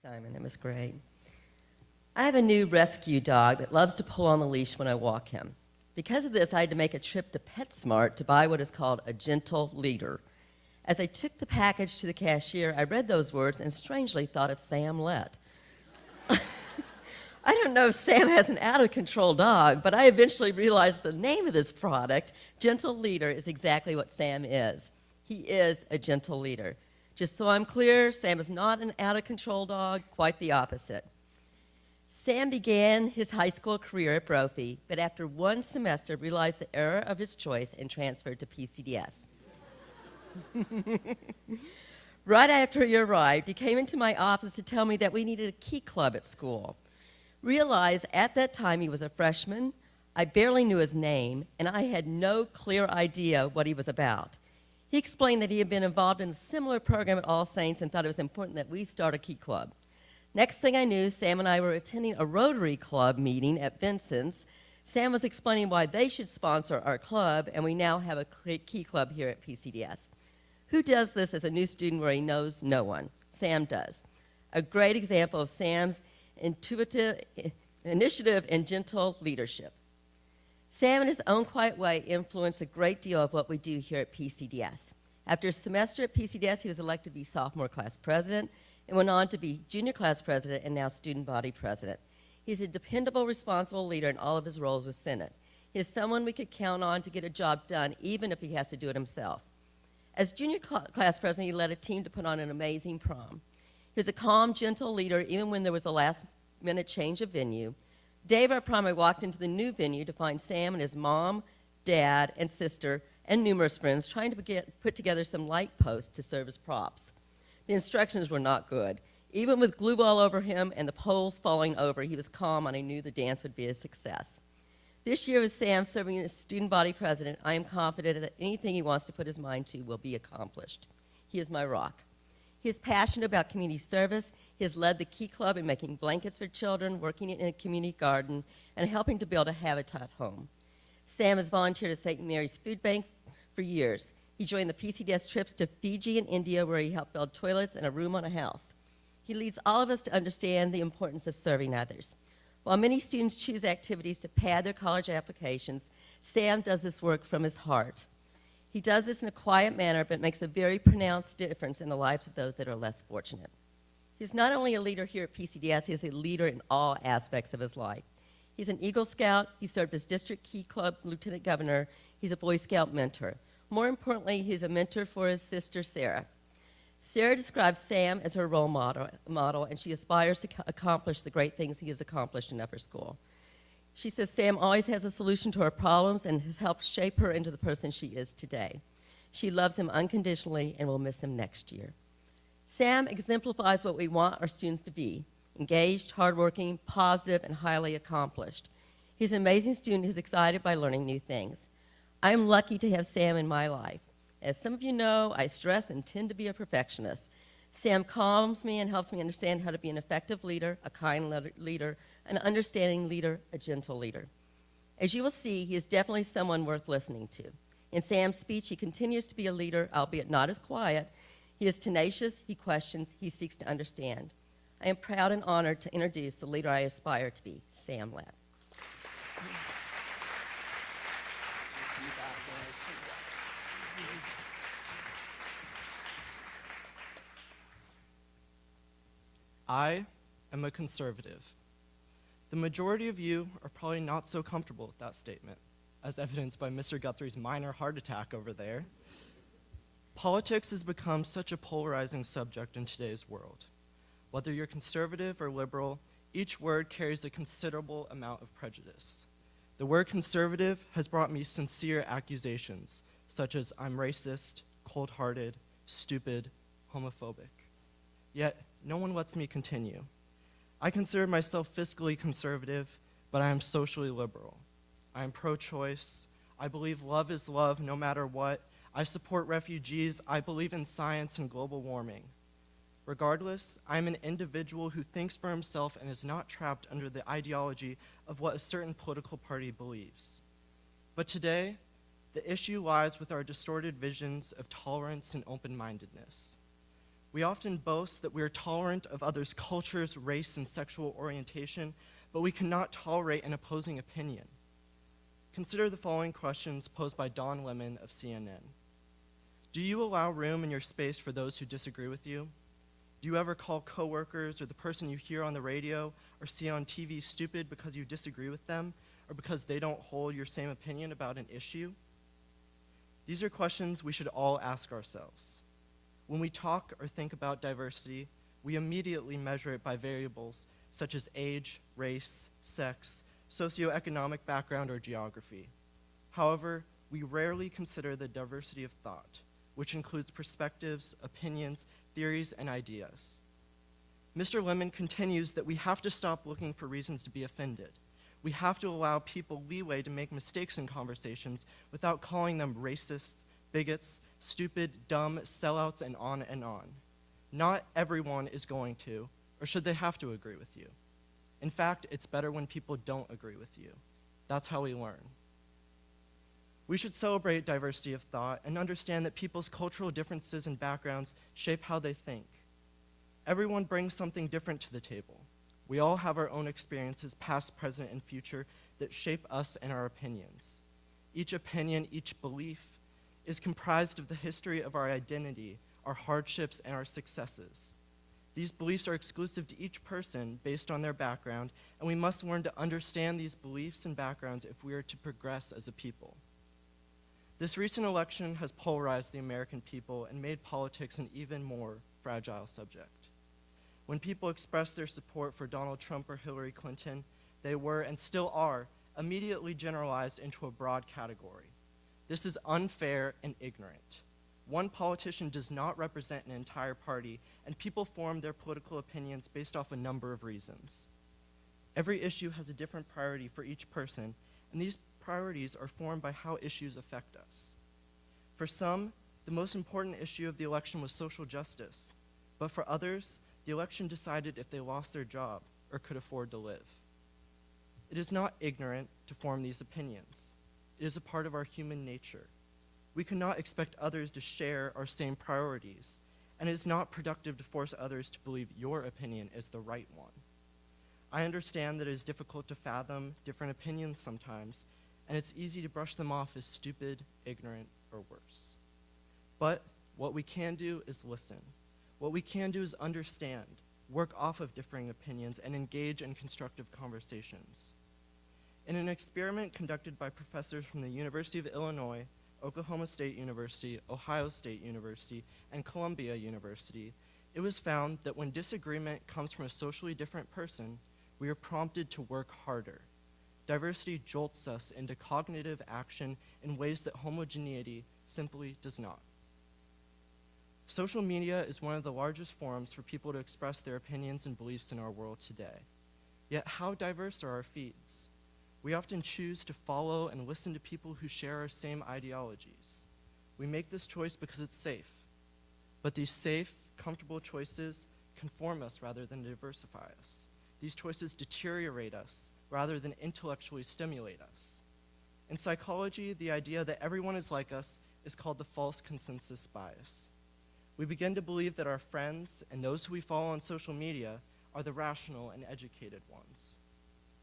Simon. That was great. I have a new rescue dog that loves to pull on the leash when I walk him. Because of this, I had to make a trip to PetSmart to buy what is called a gentle leader. As I took the package to the cashier, I read those words and strangely thought of Sam Lett. I don't know if Sam has an out-of-control dog, but I eventually realized the name of this product, Gentle Leader, is exactly what Sam is. He is a gentle leader. Just so I'm clear, Sam is not an out-of-control dog, quite the opposite. Sam began his high school career at Brophy, but after one semester realized the error of his choice and transferred to PCDS. Right after he arrived, he came into my office to tell me that we needed a key club at school. Realized at that time he was a freshman, I barely knew his name, and I had no clear idea what he was about. He explained that he had been involved in a similar program at All Saints and thought it was important that we start a key club. Next thing I knew, Sam and I were attending a Rotary Club meeting at Vincent's. Sam was explaining why they should sponsor our club, and we now have a key club here at PCDS. Who does this as a new student where he knows no one? Sam does. A great example of Sam's intuitive initiative and gentle leadership. Sam, in his own quiet way, influenced a great deal of what we do here at PCDS. After a semester at PCDS, he was elected to be sophomore class president and went on to be junior class president and now student body president. He's a dependable, responsible leader in all of his roles with Senate. He is someone we could count on to get a job done, even if he has to do it himself. As junior class president, he led a team to put on an amazing prom. He was a calm, gentle leader, even when there was a last-minute change of venue. Day of our prom, I walked into the new venue to find Sam and his mom, dad, and sister, and numerous friends trying to put together some light posts to serve as props. The instructions were not good. Even with glue all over him and the poles falling over, he was calm, and I knew the dance would be a success. This year with Sam serving as student body president, I am confident that anything he wants to put his mind to will be accomplished. He is my rock. He is passionate about community service. He has led the Key Club in making blankets for children, working in a community garden, and helping to build a Habitat home. Sam has volunteered at St. Mary's Food Bank for years. He joined the PCDS trips to Fiji and India, where he helped build toilets and a room on a house. He leads all of us to understand the importance of serving others. While many students choose activities to pad their college applications, Sam does this work from his heart. He does this in a quiet manner, but makes a very pronounced difference in the lives of those that are less fortunate. He's not only a leader here at PCDS, he is a leader in all aspects of his life. He's an Eagle Scout, he served as District Key Club Lieutenant Governor, he's a Boy Scout mentor. More importantly, he's a mentor for his sister, Sarah. Sarah describes Sam as her role model, and she aspires to accomplish the great things he has accomplished in upper school. She says Sam always has a solution to her problems and has helped shape her into the person she is today. She loves him unconditionally and will miss him next year. Sam exemplifies what we want our students to be: engaged, hardworking, positive, and highly accomplished. He's an amazing student who's excited by learning new things. I'm lucky to have Sam in my life. As some of you know, I stress and tend to be a perfectionist. Sam calms me and helps me understand how to be an effective leader, a kind leader, an understanding leader, a gentle leader. As you will see, he is definitely someone worth listening to. In Sam's speech, he continues to be a leader, albeit not as quiet. He is tenacious, he questions, he seeks to understand. I am proud and honored to introduce the leader I aspire to be, Sam Lett. I am a conservative. The majority of you are probably not so comfortable with that statement, as evidenced by Mr. Guthrie's minor heart attack over there. Politics has become such a polarizing subject in today's world. Whether you're conservative or liberal, each word carries a considerable amount of prejudice. The word conservative has brought me sincere accusations, such as I'm racist, cold-hearted, stupid, homophobic. Yet, no one lets me continue. I consider myself fiscally conservative, but I am socially liberal. I am pro-choice. I believe love is love no matter what. I support refugees. I believe in science and global warming. Regardless, I am an individual who thinks for himself and is not trapped under the ideology of what a certain political party believes. But today, the issue lies with our distorted visions of tolerance and open-mindedness. We often boast that we are tolerant of others' cultures, race, and sexual orientation, but we cannot tolerate an opposing opinion. Consider the following questions posed by Don Lemon of CNN. Do you allow room in your space for those who disagree with you? Do you ever call coworkers or the person you hear on the radio or see on TV stupid because you disagree with them or because they don't hold your same opinion about an issue? These are questions we should all ask ourselves. When we talk or think about diversity, we immediately measure it by variables such as age, race, sex, socioeconomic background, or geography. However, we rarely consider the diversity of thought, which includes perspectives, opinions, theories, and ideas. Mr. Lemon continues that we have to stop looking for reasons to be offended. We have to allow people leeway to make mistakes in conversations without calling them racists, bigots, stupid, dumb, sellouts, and on and on. Not everyone is going to, or should they have to agree with you. In fact, it's better when people don't agree with you. That's how we learn. We should celebrate diversity of thought and understand that people's cultural differences and backgrounds shape how they think. Everyone brings something different to the table. We all have our own experiences, past, present, and future, that shape us and our opinions. Each opinion, each belief, is comprised of the history of our identity, our hardships, and our successes. These beliefs are exclusive to each person based on their background, and we must learn to understand these beliefs and backgrounds if we are to progress as a people. This recent election has polarized the American people and made politics an even more fragile subject. When people express their support for Donald Trump or Hillary Clinton, they were, and still are, immediately generalized into a broad category. This is unfair and ignorant. One politician does not represent an entire party, and people form their political opinions based off a number of reasons. Every issue has a different priority for each person, and these priorities are formed by how issues affect us. For some, the most important issue of the election was social justice, but for others, the election decided if they lost their job or could afford to live. It is not ignorant to form these opinions. It is a part of our human nature. We cannot expect others to share our same priorities, and it is not productive to force others to believe your opinion is the right one. I understand that it is difficult to fathom different opinions sometimes, and it's easy to brush them off as stupid, ignorant, or worse. But what we can do is listen. What we can do is understand, work off of differing opinions, and engage in constructive conversations. In an experiment conducted by professors from the University of Illinois, Oklahoma State University, Ohio State University, and Columbia University, it was found that when disagreement comes from a socially different person, we are prompted to work harder. Diversity jolts us into cognitive action in ways that homogeneity simply does not. Social media is one of the largest forums for people to express their opinions and beliefs in our world today. Yet how diverse are our feeds? We often choose to follow and listen to people who share our same ideologies. We make this choice because it's safe. But these safe, comfortable choices conform us rather than diversify us. These choices deteriorate us rather than intellectually stimulate us. In psychology, the idea that everyone is like us is called the false consensus bias. We begin to believe that our friends and those who we follow on social media are the rational and educated ones.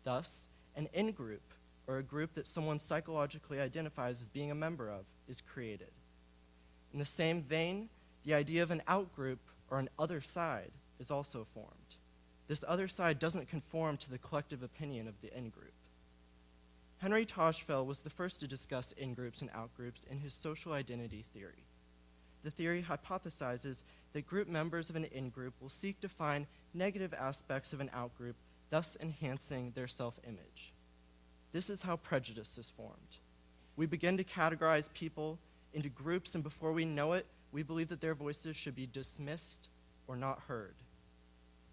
Thus, an in-group, or a group that someone psychologically identifies as being a member of, is created. In the same vein, the idea of an out-group, or an other side, is also formed. This other side doesn't conform to the collective opinion of the in-group. Henry Tajfel was the first to discuss in-groups and out-groups in his social identity theory. The theory hypothesizes that group members of an in-group will seek to find negative aspects of an out-group, thus enhancing their self-image. This is how prejudice is formed. We begin to categorize people into groups, and before we know it, we believe that their voices should be dismissed or not heard.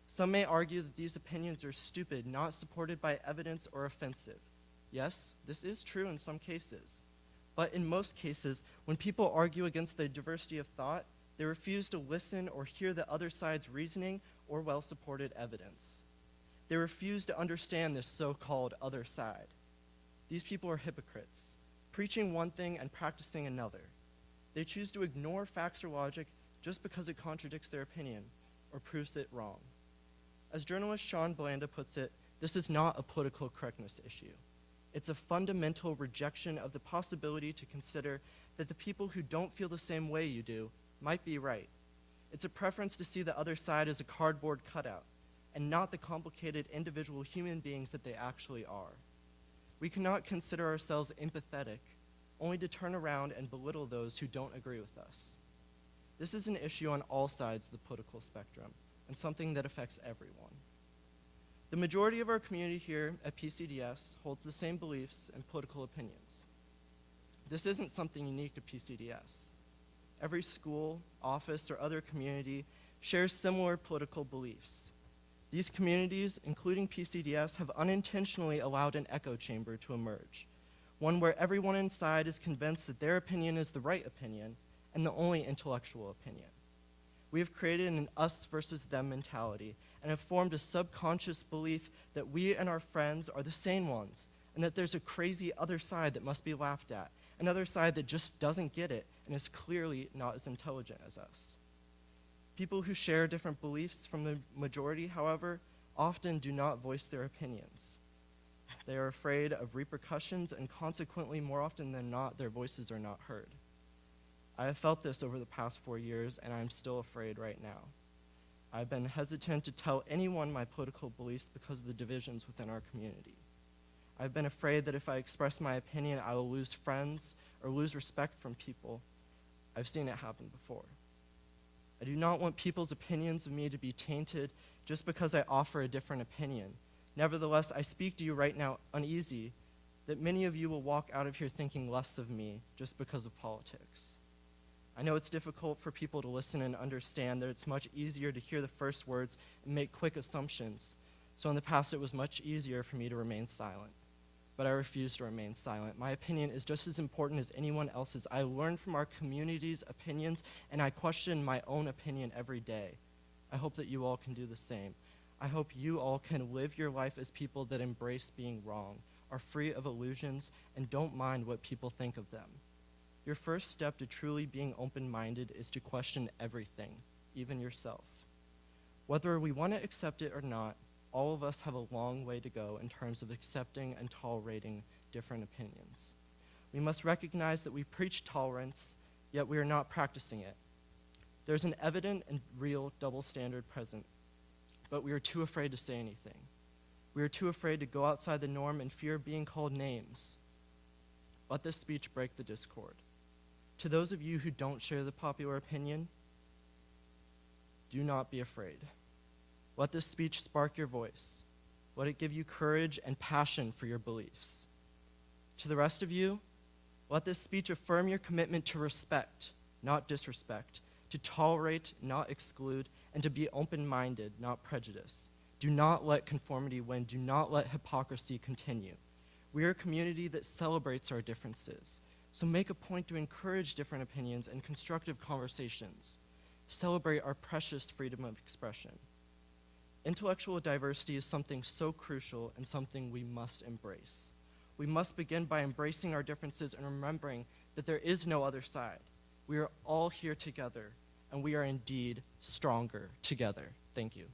Some may argue that these opinions are stupid, not supported by evidence, or offensive. Yes, this is true in some cases. But in most cases, when people argue against the diversity of thought, they refuse to listen or hear the other side's reasoning or well-supported evidence. They refuse to understand this so-called other side. These people are hypocrites, preaching one thing and practicing another. They choose to ignore facts or logic just because it contradicts their opinion or proves it wrong. As journalist Sean Blanda puts it, this is not a political correctness issue. It's a fundamental rejection of the possibility to consider that the people who don't feel the same way you do might be right. It's a preference to see the other side as a cardboard cutout and not the complicated individual human beings that they actually are. We cannot consider ourselves empathetic, only to turn around and belittle those who don't agree with us. This is an issue on all sides of the political spectrum and something that affects everyone. The majority of our community here at PCDS holds the same beliefs and political opinions. This isn't something unique to PCDS. Every school, office, or other community shares similar political beliefs. These communities, including PCDS, have unintentionally allowed an echo chamber to emerge, one where everyone inside is convinced that their opinion is the right opinion and the only intellectual opinion. We have created an us versus them mentality and have formed a subconscious belief that we and our friends are the sane ones and that there's a crazy other side that must be laughed at, another side that just doesn't get it and is clearly not as intelligent as us. People who share different beliefs from the majority, however, often do not voice their opinions. They are afraid of repercussions, and consequently, more often than not, their voices are not heard. I have felt this over the past 4 years, and I'm still afraid right now. I've been hesitant to tell anyone my political beliefs because of the divisions within our community. I've been afraid that if I express my opinion, I will lose friends or lose respect from people. I've seen it happen before. I do not want people's opinions of me to be tainted just because I offer a different opinion. Nevertheless, I speak to you right now uneasy that many of you will walk out of here thinking less of me just because of politics. I know it's difficult for people to listen and understand that it's much easier to hear the first words and make quick assumptions. So in the past, it was much easier for me to remain silent. But I refuse to remain silent. My opinion is just as important as anyone else's. I learn from our community's opinions, and I question my own opinion every day. I hope that you all can do the same. I hope you all can live your life as people that embrace being wrong, are free of illusions, and don't mind what people think of them. Your first step to truly being open-minded is to question everything, even yourself. Whether we want to accept it or not, all of us have a long way to go in terms of accepting and tolerating different opinions. We must recognize that we preach tolerance, yet we are not practicing it. There's an evident and real double standard present, but we are too afraid to say anything. We are too afraid to go outside the norm and fear being called names. Let this speech break the discord. To those of you who don't share the popular opinion, do not be afraid. Let this speech spark your voice. Let it give you courage and passion for your beliefs. To the rest of you, let this speech affirm your commitment to respect, not disrespect, to tolerate, not exclude, and to be open-minded, not prejudice. Do not let conformity win. Do not let hypocrisy continue. We are a community that celebrates our differences, so make a point to encourage different opinions and constructive conversations. Celebrate our precious freedom of expression. Intellectual diversity is something so crucial and something we must embrace. We must begin by embracing our differences and remembering that there is no other side. We are all here together, and we are indeed stronger together. Thank you.